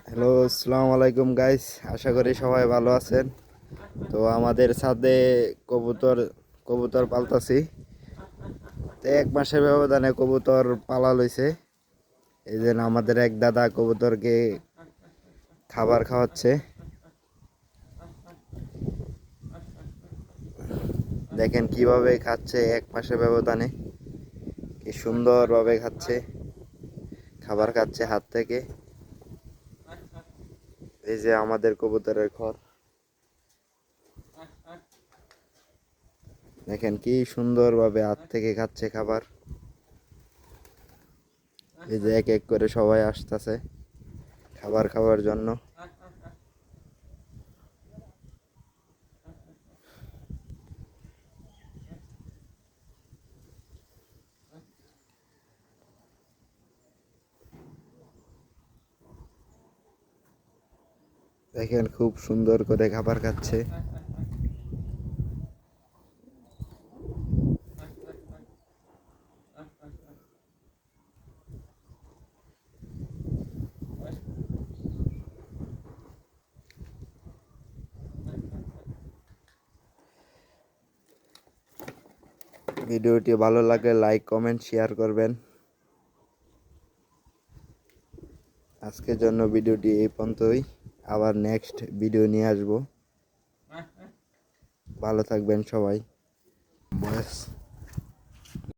Hello, আসসালামু আলাইকুম guys. আশা করি সবাই ভালো আছেন। তো আমাদের ছাদে কবুতর কবুতর পালতাছি। তো এক মাসের ব্যবধানে কবুতর পালা লইছে। এই যে আমাদের এক দাদা কবুতরকে খাবার খাওয়াচ্ছে। দেখেন কিভাবে খাচ্ছে, এক মাসের ব্যবধানে কি সুন্দরভাবে খাচ্ছে, খাবার খাচ্ছে হাত থেকে। এই যে আমাদের কবুতরের ঘর, দেখেন কি সুন্দরভাবে হাত থেকে খাচ্ছে খাবার। এই যে এক এক করে সবাই আসতেছে খাবার খাওয়ার জন্য। দেখেন খুব সুন্দর করে খাবার খাচ্ছে। ভিডিওটি ভালো লাগলে লাইক কমেন্ট শেয়ার করবেন। আজকের জন্য ভিডিওটি এই পর্যন্তই। আবার নেক্সট ভিডিও নিয়ে আসবো। ভালো থাকবেন সবাই। ব্যাস।